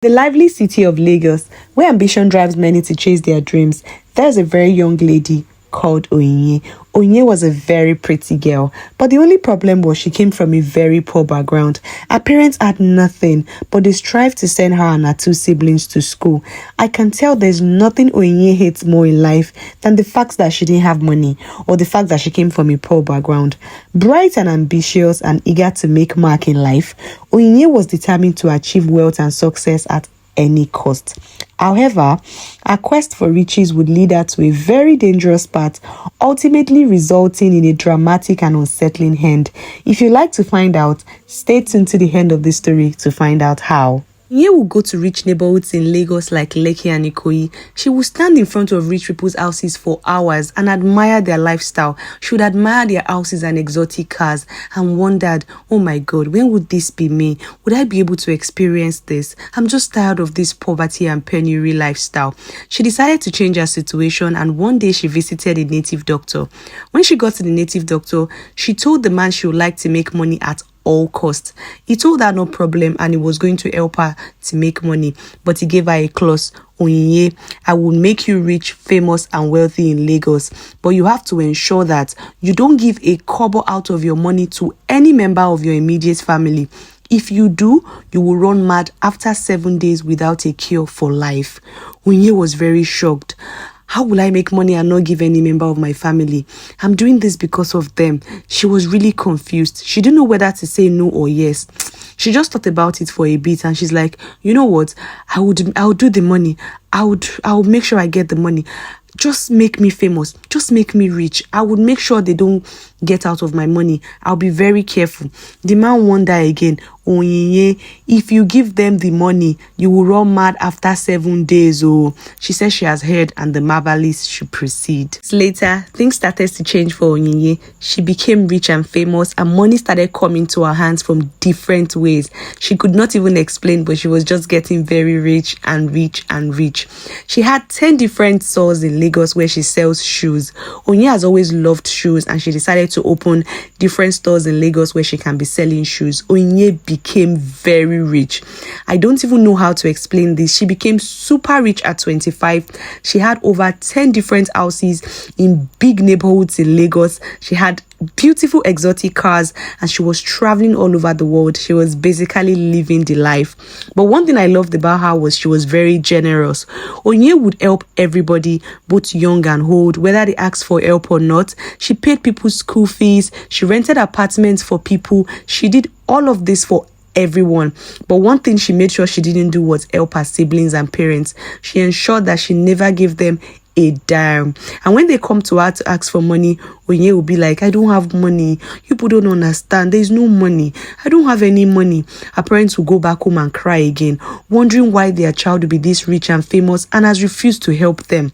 The lively city of Lagos, where ambition drives many to chase their dreams, there's a very young lady called Oyinye. Oyinye was a very pretty girl, but the only problem was she came from a very poor background. Her parents had nothing, but they strived to send her and her two siblings to school. I can tell there's nothing Oyinye hates more in life than the fact that she didn't have money or the fact that she came from a poor background. Bright and ambitious and eager to make mark in life, Oyinye was determined to achieve wealth and success at any cost. However, her quest for riches would lead her to a very dangerous path, ultimately resulting in a dramatic and unsettling end. If you'd like to find out, stay tuned to the end of the story to find out how. Oyinye would go to rich neighborhoods in Lagos like Lekki and Ikoyi. She would stand in front of rich people's houses for hours and admire their lifestyle. She would admire their houses and exotic cars and wondered, oh my God, when would this be me? Would I be able to experience this? I'm just tired of this poverty and penury lifestyle. She decided to change her situation, and one day she visited a native doctor. When she got to the native doctor, she told the man she would like to make money at all costs. He told her no problem and he was going to help her to make money, but he gave her a clause. Oyinye, I will make you rich, famous and wealthy in Lagos, but you have to ensure that you don't give a kobo out of your money to any member of your immediate family. If you do, you will run mad after 7 days without a cure for life. Oyinye was very shocked. How will I make money and not give any member of my family? I'm doing this because of them. She was really confused. She didn't know whether to say no or yes. She just thought about it for a bit and she's like, you know what? I would do the money. I would make sure I get the money. Just make me famous. Just make me rich. I would make sure they don't get out of my money. I'll be very careful. The man wondered again, Oyinye, if you give them the money, you will run mad after 7 days. Oh, she said she has heard and the marvelous should proceed. Later, things started to change for Oyinye. She became rich and famous and money started coming to her hands from different ways. She could not even explain, but she was just getting very rich and rich and rich. She had 10 different stores in Lagos where she sells shoes. Oyinye has always loved shoes and she decided to open different stores in Lagos where she can be selling shoes. Oyinye became very rich. I don't even know how to explain this. She became super rich at 25. She had over 10 different houses in big neighborhoods in Lagos. She had beautiful exotic cars and she was traveling all over the world. She was basically living the life. But one thing I loved about her was she was very generous. Oyinye would help everybody, both young and old, whether they asked for help or not. She paid people's school fees. She rented apartments for people. She did all of this for everyone. But one thing she made sure she didn't do was help her siblings and parents. She ensured that she never gave them a dime. And when they come to her to ask for money, Oyinye will be like, I don't have money. You people don't understand. There's no money. I don't have any money. Her parents will go back home and cry again, wondering why their child will be this rich and famous and has refused to help them,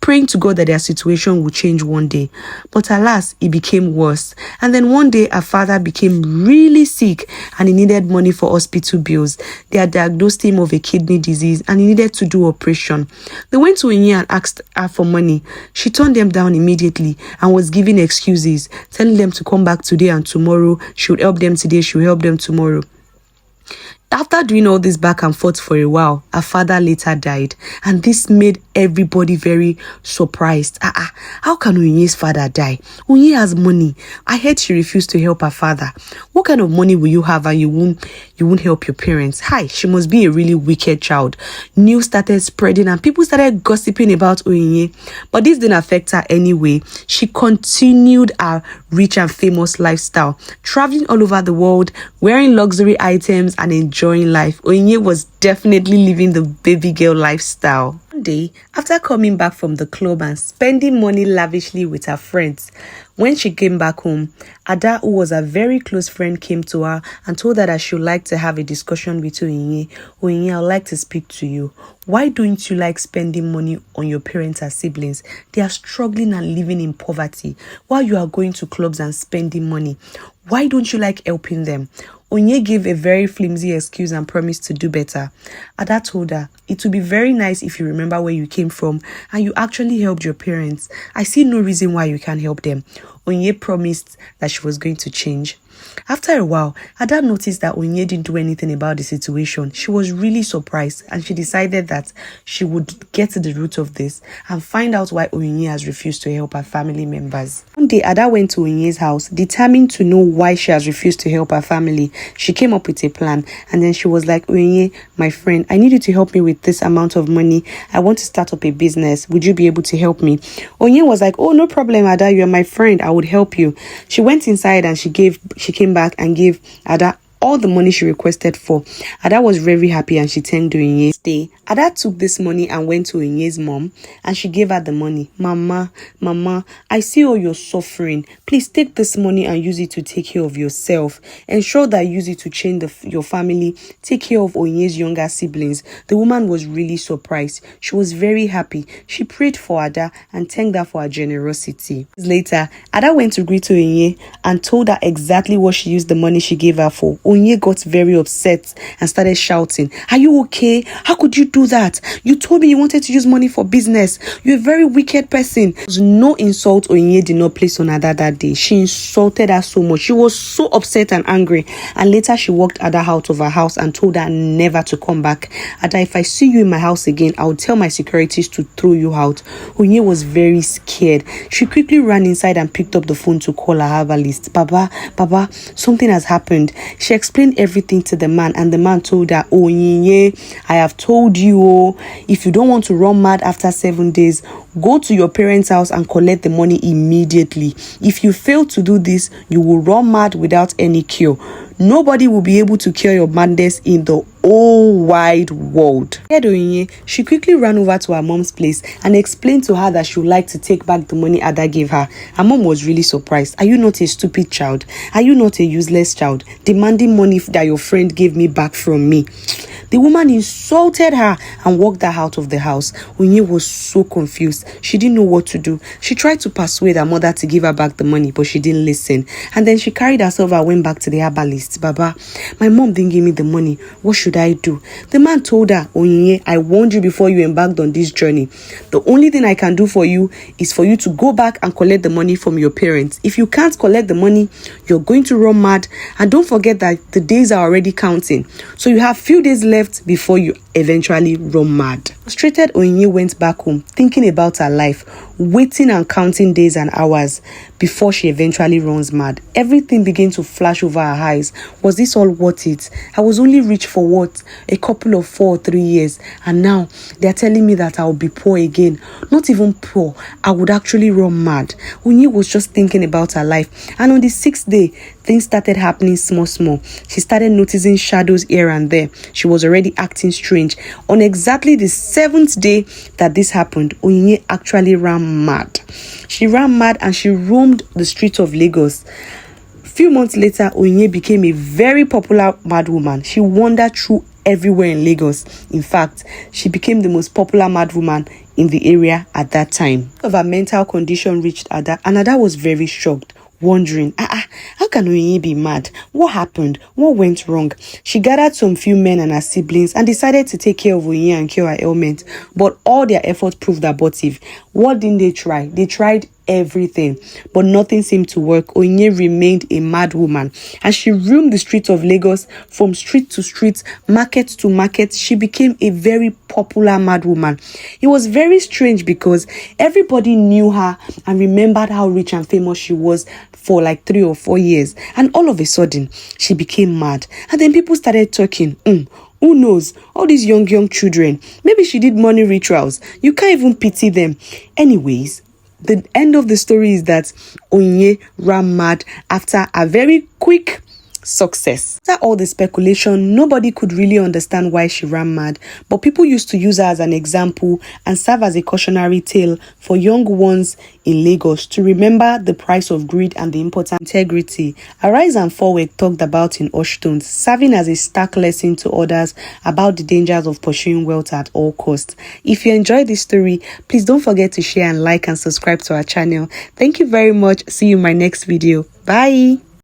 praying to God that their situation will change one day. But alas, it became worse. And then one day, her father became really sick and he needed money for hospital bills. They had diagnosed him of a kidney disease and he needed to do operation. They went to Oyinye and asked her for money. She turned them down immediately and was giving excuses, telling them to come back today and tomorrow. She would help them today, she would help them tomorrow. After doing all this back and forth for a while, her father later died, and this made everybody very surprised. How can Oyinye's father die? Oyinye has money. I heard she refused to help her father. What kind of money will you have and you won't help your parents? Hi, she must be a really wicked child. News started spreading and people started gossiping about Oyinye, but this didn't affect her anyway. She continued her rich and famous lifestyle, traveling all over the world, wearing luxury items and enjoying life. Oyinye was definitely living the baby girl lifestyle. One day, after coming back from the club and spending money lavishly with her friends, when she came back home, Ada, who was a very close friend, came to her and told her that she would like to have a discussion with Oyinye. Oyinye, I would like to speak to you. Why don't you like spending money on your parents and siblings? They are struggling and living in poverty while you are going to clubs and spending money. Why don't you like helping them? Oyinye gave a very flimsy excuse and promised to do better. Ada told her, it would be very nice if you remember where you came from and you actually helped your parents. I see no reason why you can't help them. Oyinye promised that she was going to change. After a while, Ada noticed that Oyinye didn't do anything about the situation. She was really surprised, and she decided that she would get to the root of this and find out why Oyinye has refused to help her family members. One day, Ada went to Oyinye's house, determined to know why she has refused to help her family. She came up with a plan, and then she was like, Oyinye, my friend, I need you to help me with this amount of money. I want to start up a business. Would you be able to help me? Oyinye was like, oh, no problem, Ada, you're my friend. I would help you. She went inside and she came back and gave Ada all the money she requested for. Ada was very happy and she thanked Oyinye. Ada took this money and went to Oyinye's mom and she gave her the money. Mama, I see all your suffering. Please take this money and use it to take care of yourself. Ensure that you use it to change your family. Take care of Oyinye's younger siblings. The woman was really surprised. She was very happy. She prayed for Ada and thanked her for her generosity. Later, Ada went to greet Oyinye and told her exactly what she used the money she gave her for. Oyinye got very upset and started shouting, are you okay? How could you do that? You told me you wanted to use money for business. You're a very wicked person. There was no insult Oyinye did not place on Ada that day. She insulted her so much. She was so upset and angry. And later she walked Ada out of her house and told her never to come back. Ada, if I see you in my house again, I will tell my securities to throw you out. Oyinye was very scared. She quickly ran inside and picked up the phone to call her herbalist. Baba, something has happened. She explained everything to the man, and the man told her, Oyinye, I have told you, if you don't want to run mad after 7 days, go to your parents' house and collect the money immediately. If you fail to do this, you will run mad without any cure. Nobody will be able to cure your madness in the whole wide world. Oyinye, she quickly ran over to her mom's place and explained to her that she would like to take back the money Ada gave her. Her mom was really surprised. Are you not a stupid child? Are you not a useless child? Demanding money that your friend gave me back from me. The woman insulted her and walked her out of the house. Oyinye was so confused. She didn't know what to do. She tried to persuade her mother to give her back the money, but she didn't listen. And then she carried herself and went back to the herbalist. Baba, my mom didn't give me the money. What should I do? The man told her, Oyinye, I warned you before you embarked on this journey. The only thing I can do for you is for you to go back and collect the money from your parents. If you can't collect the money, you're going to run mad. And don't forget that the days are already counting. So you have few days left before you eventually run mad. Frustrated, Oyinye went back home, thinking about her life, waiting and counting days and hours before she eventually runs mad. Everything began to flash over her eyes. Was this all worth it? I was only rich for what? A couple of 4 or 3 years. And now they're telling me that I'll be poor again. Not even poor. I would actually run mad. Oyinye was just thinking about her life. And on the 6th day, things started happening small. She started noticing shadows here and there. She was already acting strange. On exactly the 7th day that this happened, Oyinye actually ran mad. She ran mad and she roamed the streets of Lagos. Few months later, Oyinye became a very popular mad woman. She wandered through everywhere in Lagos. In fact, she became the most popular mad woman in the area at that time. Of her mental condition reached Ada, and Ada was very shocked, wondering, how can Oyinye be mad? What happened? What went wrong? She gathered some few men and her siblings and decided to take care of Oyinye and cure her ailment. But all their efforts proved abortive. What didn't they try? They tried everything, but nothing seemed to work. Oyinye remained a mad woman. As she roamed the streets of Lagos, from street to street, market to market, she became a very popular mad woman. It was very strange because everybody knew her and remembered how rich and famous she was for like 3 or 4 years. And all of a sudden, she became mad. And then people started talking. Who knows? All these young children. Maybe she did money rituals. You can't even pity them. Anyways, the end of the story is that Oyinye ran mad after a very quick success. After all the speculation, nobody could really understand why she ran mad, but people used to use her as an example and serve as a cautionary tale for young ones in Lagos to remember the price of greed and the importance of integrity. A rise and fall were talked about in hushed tones, serving as a stark lesson to others about the dangers of pursuing wealth at all costs. If you enjoyed this story, please don't forget to share and like and subscribe to our channel. Thank you very much. See you in my next video. Bye.